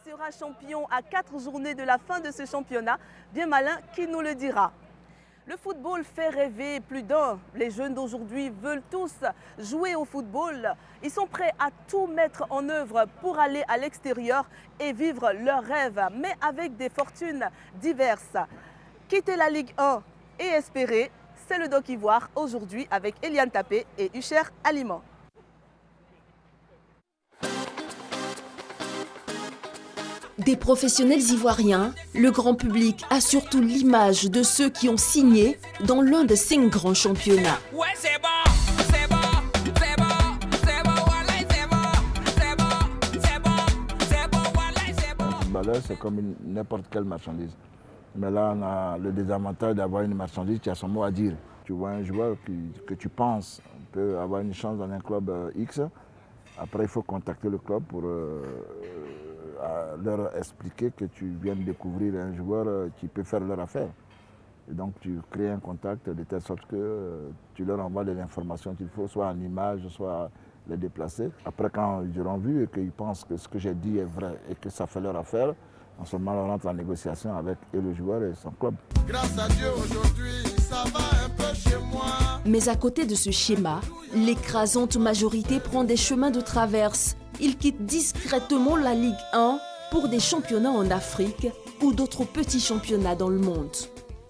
sera champion à 4 journées de la fin de ce championnat? Bien malin qui nous le dira. Le football fait rêver plus d'un. Les jeunes d'aujourd'hui veulent tous jouer au football. Ils sont prêts à tout mettre en œuvre pour aller à l'extérieur et vivre leurs rêves, mais avec des fortunes diverses. Quitter la Ligue 1 et espérer, c'est le Doc Ivoire aujourd'hui avec Eliane Tapé et Hucher Aliment. Des professionnels ivoiriens, le grand public a surtout l'image de ceux qui ont signé dans l'un des 5 grands championnats. Ouais, c'est bon, c'est bon, c'est bon, c'est bon, voilà, c'est bon, c'est bon, c'est bon, c'est bon, voilà, c'est bon. Un footballeur, c'est comme n'importe quelle marchandise. Mais là, on a le désavantage d'avoir une marchandise qui a son mot à dire. Tu vois un joueur que tu penses peut avoir une chance dans un club X. Après, il faut contacter le club pour leur expliquer que tu viens de découvrir un joueur qui peut faire leur affaire. Et donc tu crées un contact de telle sorte que tu leur envoies les informations qu'il faut, soit en image, soit les déplacer. Après, quand ils auront vu et qu'ils pensent que ce que j'ai dit est vrai et que ça fait leur affaire, en ce moment, on rentre en négociation avec le joueur et son club. Grâce à Dieu, aujourd'hui, ça va un peu chez moi. Mais à côté de ce schéma, l'écrasante majorité prend des chemins de traverse. Ils quittent discrètement la Ligue 1 pour des championnats en Afrique ou d'autres petits championnats dans le monde.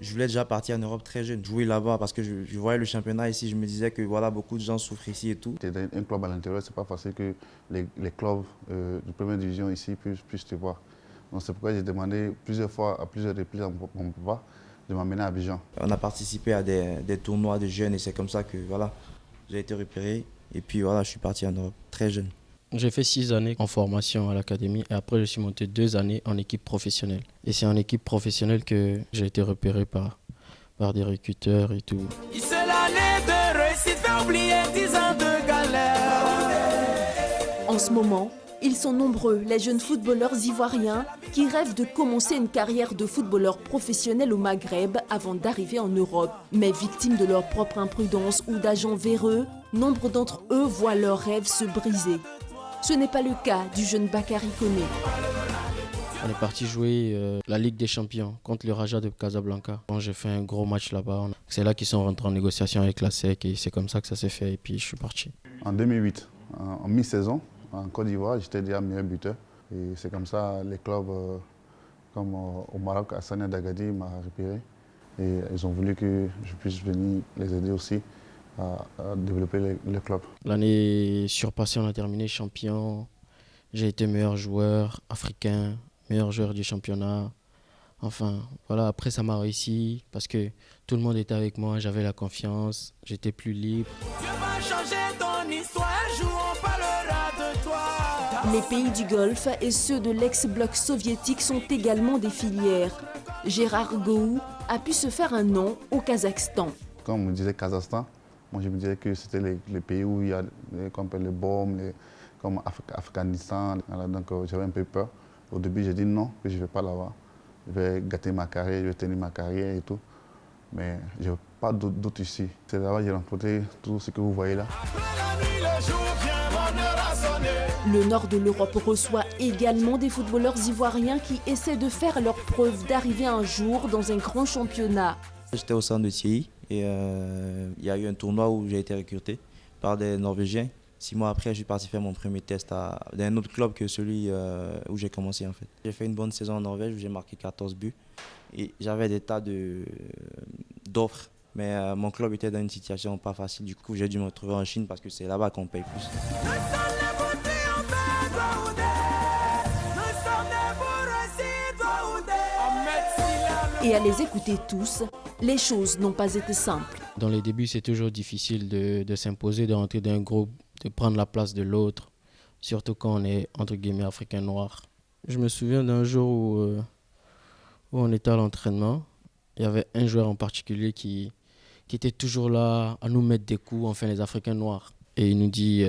Je voulais déjà partir en Europe très jeune, jouer là-bas parce que je voyais le championnat ici, je me disais que voilà, beaucoup de gens souffrent ici et tout. Un club à l'intérieur, c'est pas facile que les clubs de première division ici puissent te voir. Donc c'est pourquoi j'ai demandé plusieurs fois, à plusieurs reprises à mon papa de m'amener à Abidjan. On a participé à des tournois de jeunes et c'est comme ça que voilà, j'ai été repéré et puis voilà, je suis parti en Europe très jeune. J'ai fait 6 années en formation à l'académie et après je suis monté 2 années en équipe professionnelle. Et c'est en équipe professionnelle que j'ai été repéré par des recruteurs et tout. C'est l'année de réussite, fait oublier 10 ans de galère. En ce moment, ils sont nombreux, les jeunes footballeurs ivoiriens qui rêvent de commencer une carrière de footballeur professionnel au Maghreb avant d'arriver en Europe. Mais victimes de leur propre imprudence ou d'agents véreux, nombre d'entre eux voient leurs rêves se briser. Ce n'est pas le cas du jeune Bakary Koné. On est parti jouer la Ligue des Champions contre le Raja de Casablanca. J'ai fait un gros match là-bas. C'est là qu'ils sont rentrés en négociation avec la SEC et c'est comme ça que ça s'est fait et puis je suis parti. En 2008, en mi-saison, en Côte d'Ivoire, j'étais déjà meilleur buteur. Et c'est comme ça, les clubs comme au Maroc, Hassania d'Agadi m'ont repéré. Et ils ont voulu que je puisse venir les aider aussi à développer le club. L'année surpassée, on a terminé champion. J'ai été meilleur joueur africain, meilleur joueur du championnat. Enfin, voilà, après ça m'a réussi parce que tout le monde était avec moi, j'avais la confiance, j'étais plus libre. Dieu va changer ton histoire, un jour on parlera de toi. Les pays du Golfe et ceux de l'ex-bloc soviétique sont également des filières. Gérard Gou a pu se faire un nom au Kazakhstan. Quand on me disait Kazakhstan, moi je me disais que c'était les pays où il y a comme le BOM, comme Afghanistan. Voilà, donc j'avais un peu peur. Au début j'ai dit non, que je ne vais pas là-bas. Je vais gâter ma carrière, je vais tenir ma carrière et tout. Mais je n'ai pas de doute ici. C'est là-bas que j'ai remporté tout ce que vous voyez là. Le nord de l'Europe reçoit également des footballeurs ivoiriens qui essaient de faire leur preuve d'arriver un jour dans un grand championnat. J'étais au centre de TI et il y a eu un tournoi où j'ai été recruté par des Norvégiens. 6 mois après, je suis parti faire mon premier test dans un autre club que celui où j'ai commencé en fait. J'ai fait une bonne saison en Norvège où j'ai marqué 14 buts et j'avais des tas d'offres. Mais mon club était dans une situation pas facile, du coup j'ai dû me retrouver en Chine parce que c'est là-bas qu'on paye plus. Et à les écouter tous, les choses n'ont pas été simples. Dans les débuts, c'est toujours difficile de s'imposer, de rentrer dans un groupe, de prendre la place de l'autre, surtout quand on est entre guillemets africain noir. Je me souviens d'un jour où on était à l'entraînement. Il y avait un joueur en particulier qui était toujours là à nous mettre des coups, enfin les Africains noirs. Et il nous dit,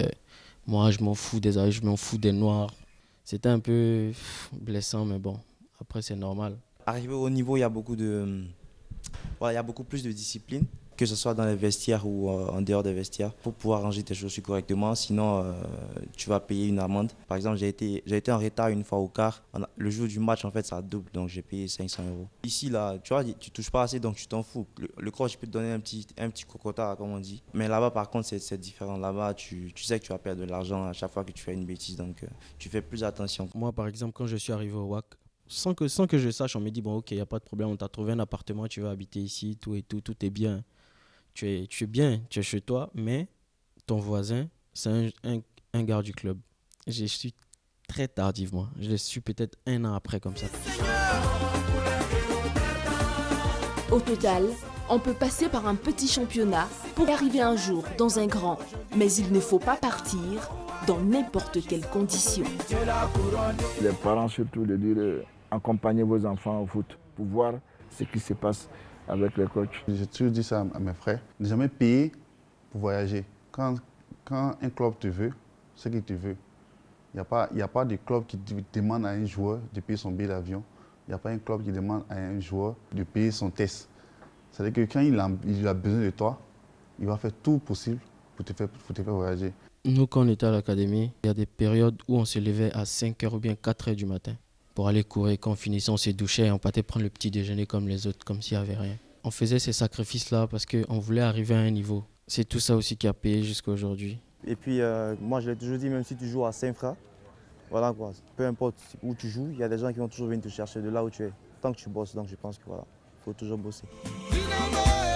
moi je m'en fous des Arabes, je m'en fous des Noirs. C'était un peu blessant, mais bon, après c'est normal. Arrivé au niveau, il y a beaucoup plus de discipline que ce soit dans les vestiaires ou en dehors des vestiaires, pour pouvoir ranger tes chaussures correctement. Sinon, tu vas payer une amende. Par exemple, j'ai été en retard une fois au quart. Le jour du match, en fait, ça double, donc j'ai payé 500 €. Ici, là, tu vois, tu touches pas assez, donc tu t'en fous. Le coach peut te donner un petit cocota, comme on dit. Mais là-bas, par contre, c'est différent. Là-bas, tu sais que tu vas perdre de l'argent à chaque fois que tu fais une bêtise, donc tu fais plus attention. Moi, par exemple, quand je suis arrivé au WAC, sans que je sache, on me dit, bon, ok, il n'y a pas de problème, on t'a trouvé un appartement, tu vas habiter ici, tout et tout est bien. Tu es bien, tu es chez toi, mais ton voisin, c'est un gars du club. Je suis très tardivement. Je l'ai su peut-être 1 an après comme ça. Au total, on peut passer par un petit championnat pour arriver un jour dans un grand. Mais il ne faut pas partir dans n'importe quelles conditions. Les parents surtout de dire accompagnez vos enfants au foot pour voir ce qui se passe avec les coachs. J'ai toujours dit ça à mes frères, ne jamais payer pour voyager. Quand un club te veut, c'est qu'il te veut. Il n'y a pas de club qui demande à un joueur de payer son billet d'avion. Il n'y a pas un club qui demande à un joueur de payer son test. C'est-à-dire que quand il a besoin de toi, il va faire tout possible pour te faire voyager. Nous, quand on était à l'académie, il y a des périodes où on se levait à 5 h ou bien 4 h du matin pour aller courir. Quand on finissait, on se douchait et on partait prendre le petit déjeuner comme les autres, comme s'il n'y avait rien. On faisait ces sacrifices-là parce qu'on voulait arriver à un niveau. C'est tout ça aussi qui a payé jusqu'à aujourd'hui. Et puis, moi, je l'ai toujours dit, même si tu joues à Saint-Fra, voilà quoi, peu importe où tu joues, il y a des gens qui vont toujours venir te chercher de là où tu es, tant que tu bosses. Donc je pense que voilà, il faut toujours bosser. Dynamo